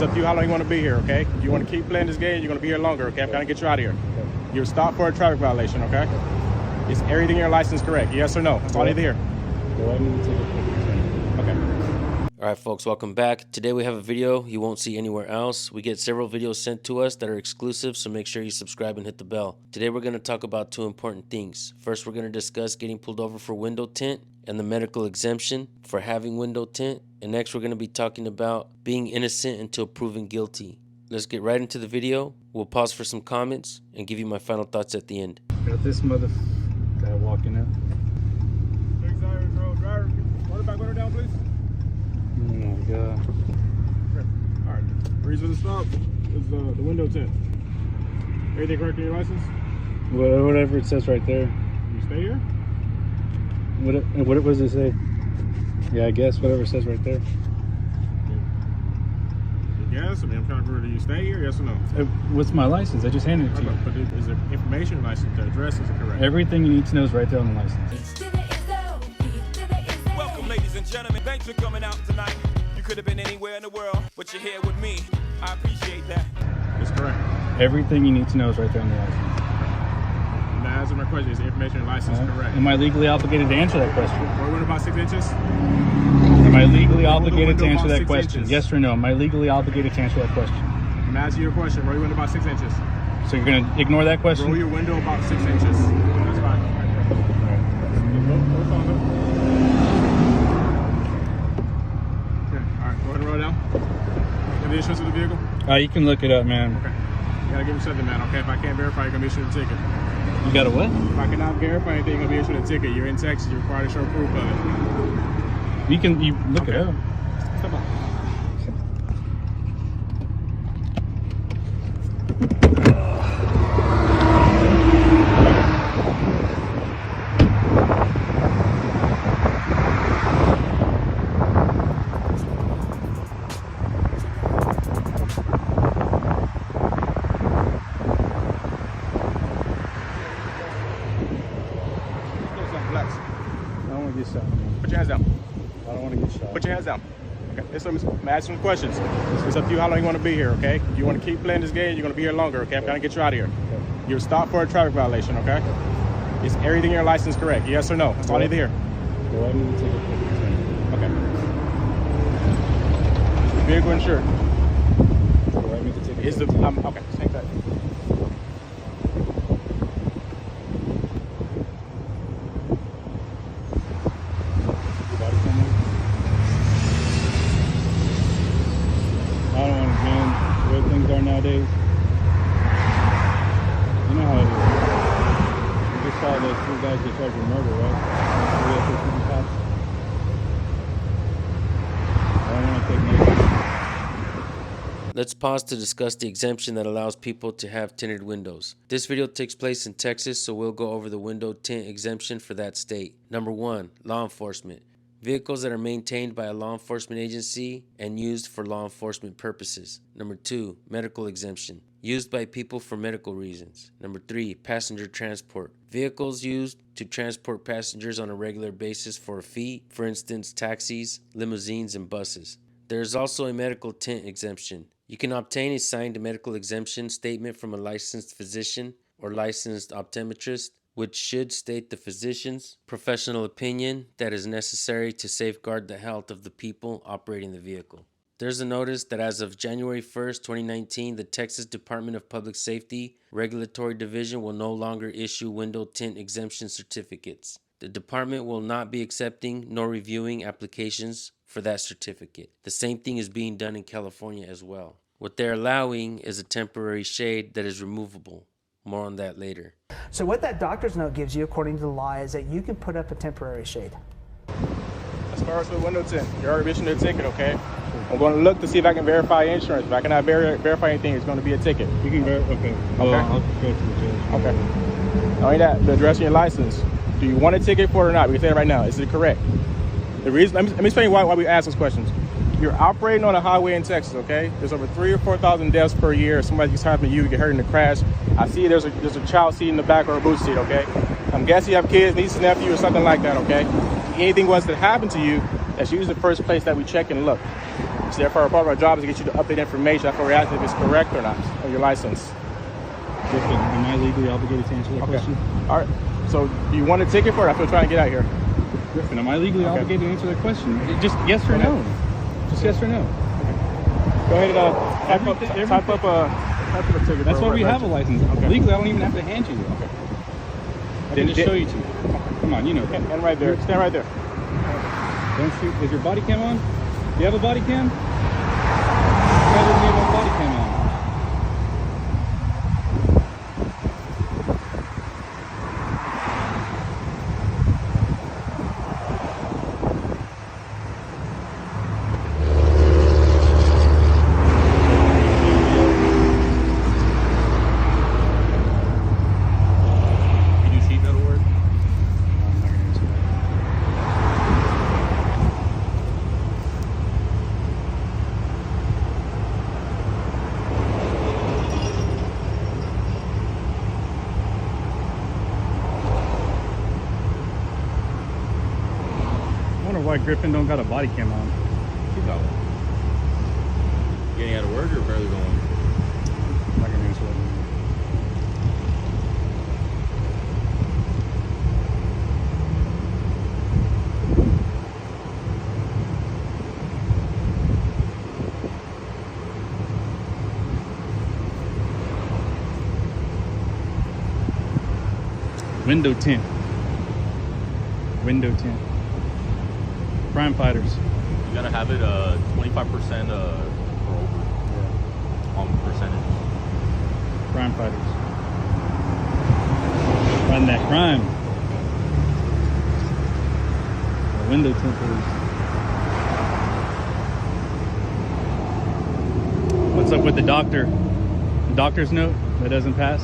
It's up to you how long you want to be here, okay? If you want to keep playing this game, you're going to be here longer, okay? I'm going to get you out of here. You're stopped for a traffic violation, okay? Is everything in your license correct? Yes or no? That's all I need to hear. Okay. All right, folks, welcome back. Today we have a video you won't see anywhere else. We get several videos sent to us that are exclusive, so make sure you subscribe and hit the bell. Today we're going to talk about two important things. First, we're going to discuss getting pulled over for window tint and the medical exemption for having window tint. And next, we're going to be talking about being innocent until proven guilty. Let's get right into the video. We'll pause for some comments and give you my final thoughts at the end. Got this mother guy walking up. Big sirens, road driver. Water back, water down, please. Oh my god. Okay. All right. Reason for the stop is the window tint. Everything correct in your license? Whatever it says right there. You stay here? What does it say? Yeah, I guess whatever it says right there. Yes, I mean, I'm trying to prove, do you stay here, yes or no? What's my license? I just handed it to you. But is there information license? The address is correct? Everything you need to know is right there on the license. Welcome, ladies and gentlemen. Thanks for coming out tonight. You could have been anywhere in the world, but you're here with me. I appreciate that. It's correct. Everything you need to know is right there on the license. And that answers my question. Is the information license correct? Am I legally obligated to answer that question? We're going about 6 inches? Am I legally obligated to answer that question? Yes or no? Am I legally obligated to answer that question? I'm asking you a question. Roll your window about 6 inches. So you're going to ignore that question? Roll your window about 6 inches. That's fine. Okay, all right. Go ahead and roll it down. You have the insurance of the vehicle? You can look it up, man. Okay. You gotta give me something, man, okay? If I can't verify, you're gonna be issued a ticket. You got a what? If I cannot verify anything, you're gonna be issued a ticket. You're in Texas, you're required to show proof of it. You look it up. Come on. Put your hands down. I don't want to get shot. Put your hands down. Okay. I'm asking some questions. It's up to you how long you want to be here, okay? If you want to keep playing this game, you're going to be here longer, okay? I'm going to get you out of here. Okay. You're stopped for a traffic violation, okay? Is everything in your license correct? Yes or no? That's all I need to hear. Do I need to take a picture? Okay. Is the vehicle insured? Do I need to take a picture? Okay, just take that. Nowadays, you know how it is. You just saw those two guys get charged with murder, right? I don't want to take no. Let's pause to discuss the exemption that allows people to have tinted windows. This video takes place in Texas, so we'll go over the window tint exemption for that state. Number 1, law enforcement. Vehicles that are maintained by a law enforcement agency and used for law enforcement purposes. Number 2, medical exemption. Used by people for medical reasons. Number 3, passenger transport. Vehicles used to transport passengers on a regular basis for a fee, for instance, taxis, limousines, and buses. There is also a medical tint exemption. You can obtain a signed medical exemption statement from a licensed physician or licensed optometrist, which should state the physician's professional opinion that is necessary to safeguard the health of the people operating the vehicle. There's a notice that as of January 1st, 2019, the Texas Department of Public Safety Regulatory Division will no longer issue window tint exemption certificates. The department will not be accepting nor reviewing applications for that certificate. The same thing is being done in California as well. What they're allowing is a temporary shade that is removable. More on that later. So what that doctor's note gives you, according to the law, is that you can put up a temporary shade. As far as the window tint, you're already issued a ticket, okay? I'm going to look to see if I can verify insurance. If I cannot verify anything, it's going to be a ticket. You can verify, okay. Well, I'll go to the judge. Okay. Not only that, the address on your license. Do you want a ticket for it or not? We can say it right now. Is it correct? The reason, let me explain why we ask those questions. You're operating on a highway in Texas, okay? There's over 3,000 or 4,000 deaths per year. Somebody gets hurt than you get hurt in a crash. I see there's a child seat in the back or a boot seat, okay? I'm guessing you have kids, nieces, nephews, or something like that, okay? Anything was to happen to you, that's usually the first place that we check and look. So therefore, part of our job is to get you to update information. That's why we're asking if it's correct or not on your license. Griffin, am I legally obligated to answer that question? All right. So do you want a ticket for it? I'm still trying to get out here. Griffin, am I legally obligated to answer that question? Just yes or no. Just yes or no. Go ahead and type up a ticket. That's why we have a license. Okay. Legally, I don't even have to hand you one. Okay. I can just show you to you. Come on, you know. And right there. Stand right there. Don't shoot. Is your body cam on? Do you have a body cam? Why doesn't you have a body cam on? Why Griffin don't got a body cam on? You got one. Getting out of work or barely going? I'm not gonna answer that. Window tint. Window tint. Crime fighters. You gotta have it 25% or over on percentage. Crime fighters. Fighting that crime. The window tint police. What's up with the doctor? The doctor's note that doesn't pass?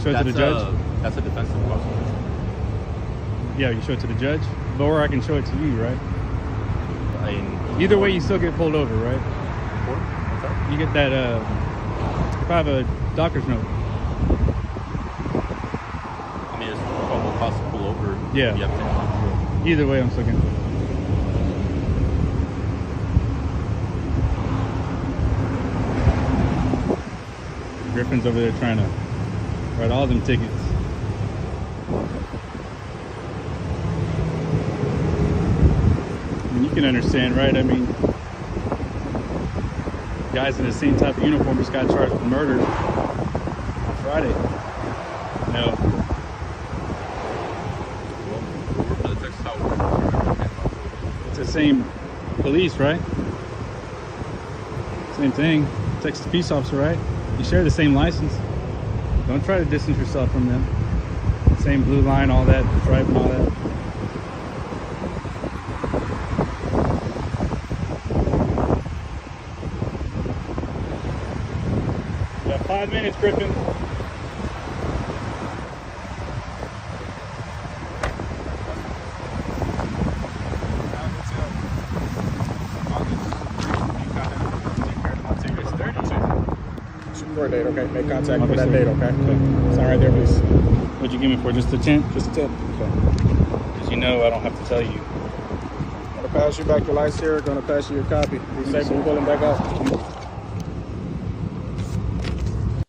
Show it to the judge? That's a defensive prosecution. Yeah, you show it to the judge? Or I can show it to you, right? I mean, either way, you still get pulled over, right? What's that? You get that, if I have a doctor's note. I mean, it's probable cause to pull over. Yeah. You have to. Either way, I'm still getting pulled over. Griffin's over there trying to write all them tickets. You can understand, right? I mean, guys in the same type of uniform just got charged with murder on Friday. No. It's the same police, right? Same thing. Texas peace officer, right? You share the same license. Don't try to distance yourself from them. Same blue line, all that, stripe and all that. You got 5 minutes, Griffin. Date, okay? Make contact for that date, okay? Sign right there, please. What'd you give me for? Just a tint? Just a tint. Okay. Because you know I don't have to tell you. I'm gonna pass you back your lights here. Gonna pass you your copy. Be safe when you pull them back out.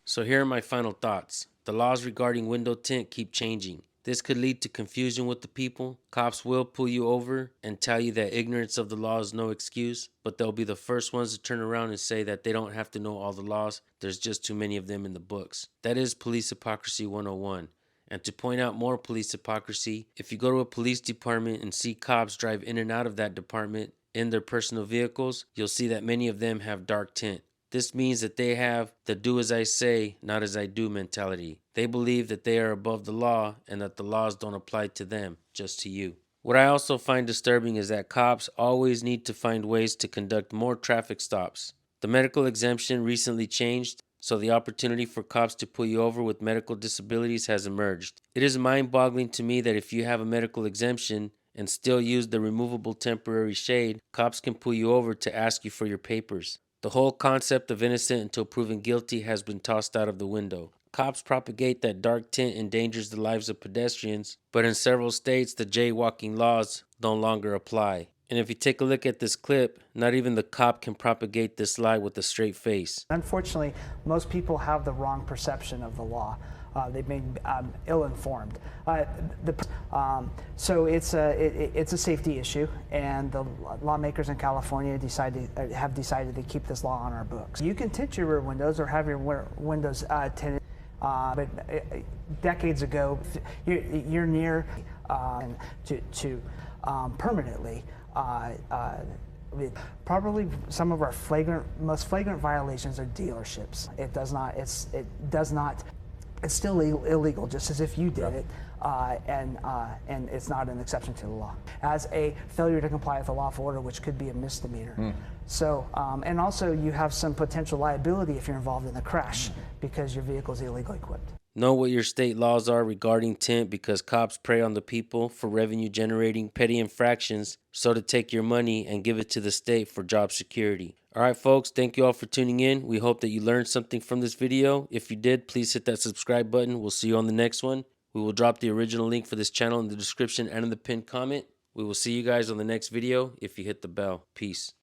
So here are my final thoughts. The laws regarding window tint keep changing. This could lead to confusion with the people. Cops will pull you over and tell you that ignorance of the law is no excuse, but they'll be the first ones to turn around and say that they don't have to know all the laws. There's just too many of them in the books. That is police hypocrisy 101. And to point out more police hypocrisy, if you go to a police department and see cops drive in and out of that department in their personal vehicles, you'll see that many of them have dark tint. This means that they have the do as I say, not as I do mentality. They believe that they are above the law and that the laws don't apply to them, just to you. What I also find disturbing is that cops always need to find ways to conduct more traffic stops. The medical exemption recently changed, so the opportunity for cops to pull you over with medical disabilities has emerged. It is mind-boggling to me that if you have a medical exemption and still use the removable temporary shade, cops can pull you over to ask you for your papers. The whole concept of innocent until proven guilty has been tossed out of the window. Cops propagate that dark tint endangers the lives of pedestrians, but in several states the jaywalking laws no longer apply. And if you take a look at this clip, not even the cop can propagate this lie with a straight face. Unfortunately, most people have the wrong perception of the law. They've been ill-informed. So it's a safety issue, and the lawmakers in California have decided to keep this law on our books. You can tint your rear windows or have your windows tinted, but decades ago, you're near to permanently. Probably some of our most flagrant violations are dealerships. It's still illegal, just as if you did it, and it's not an exception to the law. As a failure to comply with a lawful order, which could be a misdemeanor. So, and also you have some potential liability if you're involved in a crash because your vehicle is illegally equipped. Know what your state laws are regarding tint, because cops prey on the people for revenue generating petty infractions, so to take your money and give it to the state for job security. Alright folks, thank you all for tuning in. We hope that you learned something from this video. If you did, please hit that subscribe button. We'll see you on the next one. We will drop the original link for this channel in the description and in the pinned comment. We will see you guys on the next video if you hit the bell. Peace.